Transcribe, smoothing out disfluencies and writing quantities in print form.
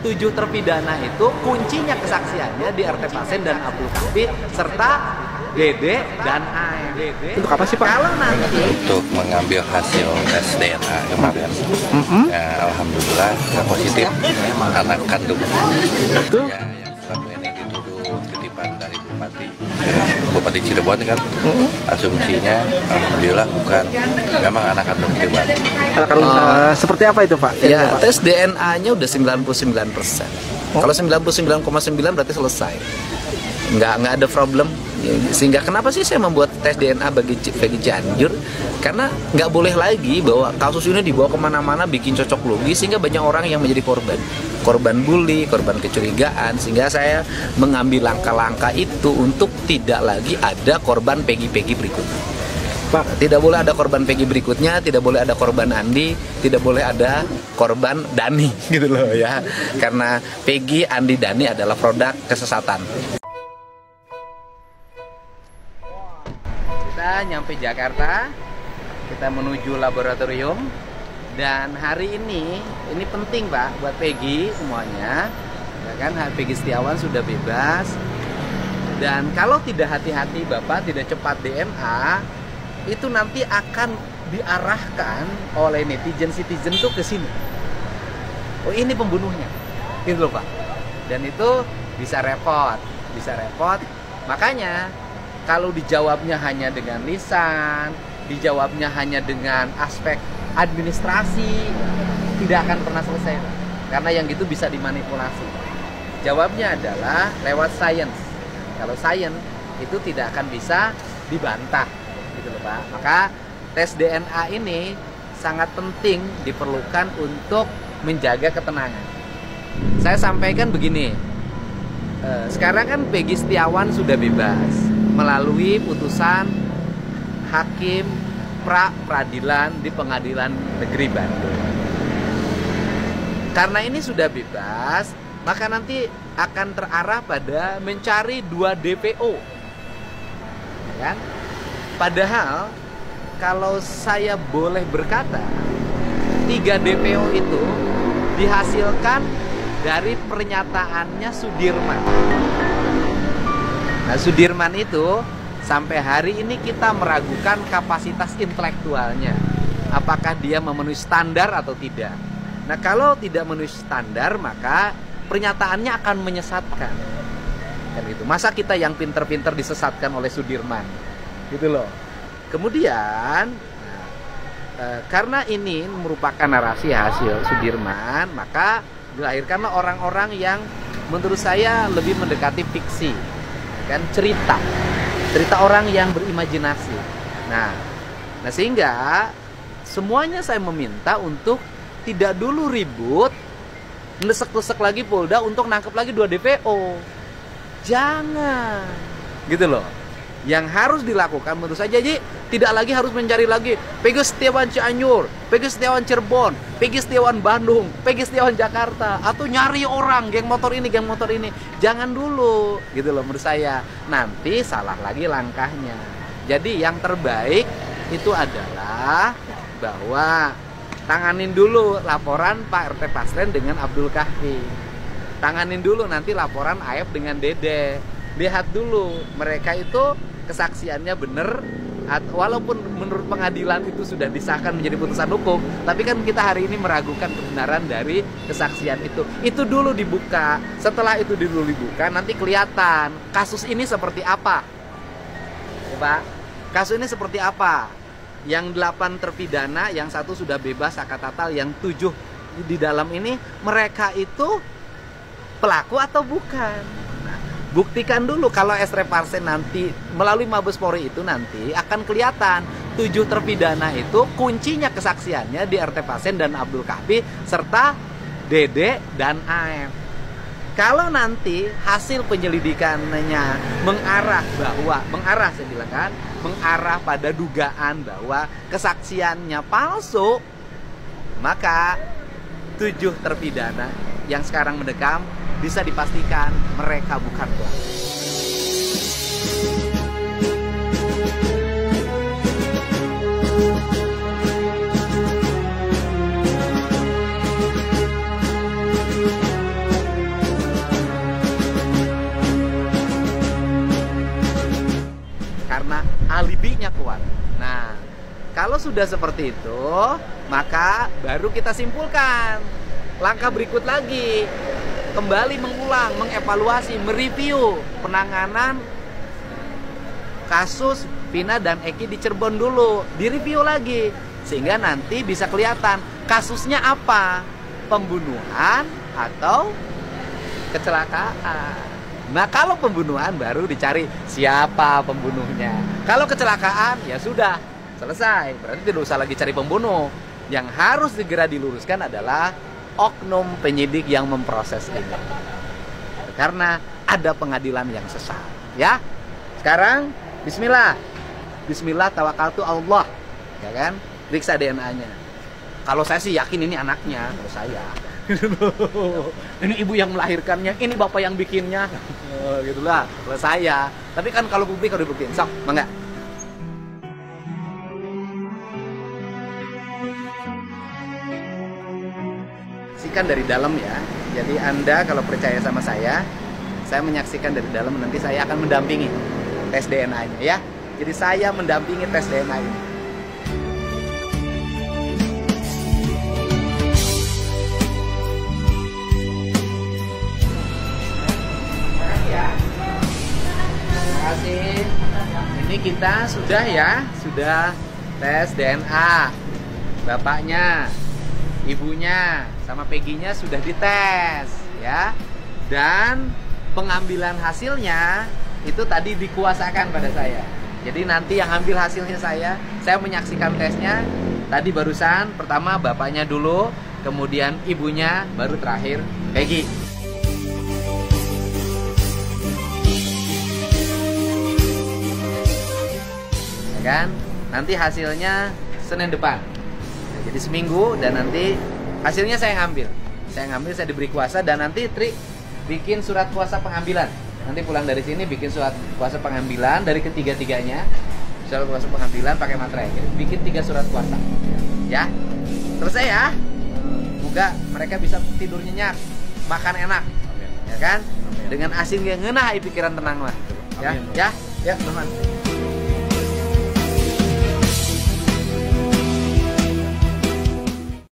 7 terpidana itu kuncinya kesaksiannya di RT Pasen dan Abdul Kahfi serta Dede dan AE. Untuk apa sih Pak? Kalau nanti untuk mengambil hasil tes DNA kemarin, ya, alhamdulillah ya, positif anak kandung. Itu Ya, yang selama ini dituduh titipan dari Bupati Cirebon kan, asumsinya alhamdulillah bukan, memang anak kandung Cirebon. seperti apa itu Pak? Ya, tes DNA-nya udah 99%. Kalau 99,9 berarti selesai. Nggak ada problem. Sehingga kenapa sih saya membuat tes DNA bagi Cianjur? Karena nggak boleh lagi bahwa kasus ini dibawa kemana-mana bikin cocok logi sehingga banyak orang yang menjadi korban bully, korban kecurigaan. Sehingga saya mengambil langkah-langkah itu untuk tidak lagi ada korban Peggy berikutnya. Pak, tidak boleh ada korban Peggy berikutnya, tidak boleh ada korban Andi, tidak boleh ada korban Dani gitu loh ya. Karena Peggy, Andi, Dani adalah produk kesesatan. kita nyampe Jakarta, kita menuju laboratorium, dan hari ini penting Pak buat Peggy semuanya, ya kan? Peggy Setiawan sudah bebas, dan kalau tidak hati-hati Bapak, tidak cepat DNA, itu nanti akan diarahkan oleh netizen tuh ke sini. Oh ini pembunuhnya, gitu loh Pak. Dan itu bisa repot. Makanya kalau dijawabnya hanya dengan lisan, dijawabnya hanya dengan aspek administrasi, tidak akan pernah selesai, Pak. Karena yang gitu bisa dimanipulasi. Jawabnya adalah lewat sains. Kalau sains itu tidak akan bisa dibantah, gitu loh Pak. Maka tes DNA ini sangat penting diperlukan untuk menjaga ketenangan. Saya sampaikan begini, sekarang kan Peggy Setiawan sudah bebas melalui putusan hakim pra-peradilan di Pengadilan Negeri Bandung. Karena ini sudah bebas, maka nanti akan terarah pada mencari 2 DPO, kan? Padahal kalau saya boleh berkata, 3 DPO itu dihasilkan dari pernyataannya Sudirman. Nah, Sudirman itu sampai hari ini kita meragukan kapasitas intelektualnya. Apakah dia memenuhi standar atau tidak? Nah, kalau tidak memenuhi standar, maka pernyataannya akan menyesatkan. Kan gitu. Masa kita yang pinter-pinter disesatkan oleh Sudirman? Gitu loh. Kemudian karena ini merupakan narasi hasil Sudirman, maka dilahirkanlah orang-orang yang menurut saya lebih mendekati fiksi, kan, cerita orang yang berimajinasi. Nah sehingga semuanya saya meminta untuk tidak dulu ribut, nesek-nesek lagi Polda untuk nangkep lagi 2 DPO. Jangan, gitu loh. Yang harus dilakukan menurut saya, jadi tidak lagi harus mencari lagi Peggy Setiawan Cianjur, Peggy Setiawan Cirebon, Peggy Setiawan Bandung, Peggy Setiawan Jakarta, atau nyari orang geng motor ini. Jangan dulu, gitu loh menurut saya. Nanti salah lagi langkahnya. Jadi yang terbaik itu adalah bahwa tanganin dulu laporan Pak RT Pasren dengan Abdul Kahfi. Tanganin dulu nanti laporan AF dengan Dede. Lihat dulu mereka itu kesaksiannya benar, walaupun menurut pengadilan itu sudah disahkan menjadi putusan hukum, tapi kan kita hari ini meragukan kebenaran dari kesaksian itu. Itu dulu dibuka. Setelah itu dulu dibuka, nanti kelihatan kasus ini seperti apa, ya, Pak. Kasus ini seperti apa? Yang 8 terpidana, yang 1 sudah bebas akatatal, yang 7 di dalam ini, mereka itu pelaku atau bukan? Buktikan dulu. Kalau SR Parsen nanti melalui Mabes Polri itu nanti akan kelihatan 7 terpidana itu kuncinya kesaksiannya di RT Pasen dan Abdul Kahfi serta Dede dan AF. Kalau nanti hasil penyelidikannya mengarah saya bilang kan, mengarah pada dugaan bahwa kesaksiannya palsu, maka 7 terpidana yang sekarang mendekam bisa dipastikan mereka bukan pelaku. alibinya kuat. Nah, kalau sudah seperti itu, maka baru kita simpulkan. Langkah berikut lagi, kembali mengulang, mengevaluasi, mereview penanganan kasus Vina dan Eki di Cirebon dulu, direview lagi, sehingga nanti bisa kelihatan kasusnya apa, pembunuhan atau kecelakaan. Nah, kalau pembunuhan baru dicari siapa pembunuhnya. Kalau kecelakaan ya sudah selesai, berarti tidak usah lagi cari pembunuh. Yang harus segera diluruskan adalah oknum penyidik yang memproses ini, karena ada pengadilan yang sesat. Ya, sekarang Bismillah, Bismillah tawakaltu Allah, ya kan? Periksa DNA-nya. Kalau saya sih yakin ini anaknya, kalau saya. Ini ibu yang melahirkannya, ini bapak yang bikinnya, gitulah. Kalau saya, tapi kan kalau publik harus dibuktiin. Sok, mangga. Saksikan dari dalam ya. Jadi Anda kalau percaya sama saya menyaksikan dari dalam, nanti saya akan mendampingi tes DNA-nya ya. Jadi saya mendampingi tes DNA ini. Terima kasih. Ini kita sudah ya, sudah tes DNA. Bapaknya, ibunya, sama Peggy-nya sudah dites ya. Dan pengambilan hasilnya itu tadi dikuasakan pada saya. Jadi nanti yang ambil hasilnya saya menyaksikan tesnya. Tadi barusan pertama bapaknya dulu, kemudian ibunya, baru terakhir Peggy. Ya kan? Nanti hasilnya Senin depan. Jadi seminggu, dan nanti hasilnya saya ngambil. Saya diberi kuasa, dan nanti trik bikin surat kuasa pengambilan. Nanti pulang dari sini bikin surat kuasa pengambilan dari ketiga-tiganya. Surat kuasa pengambilan pakai materai. Bikin 3 surat kuasa. Ya. Selesai ya. Semoga mereka bisa tidur nyenyak, makan enak. Ya kan? Dengan asin yang ngeunah pikiran tenang lah. Ya. Ya, teman-teman.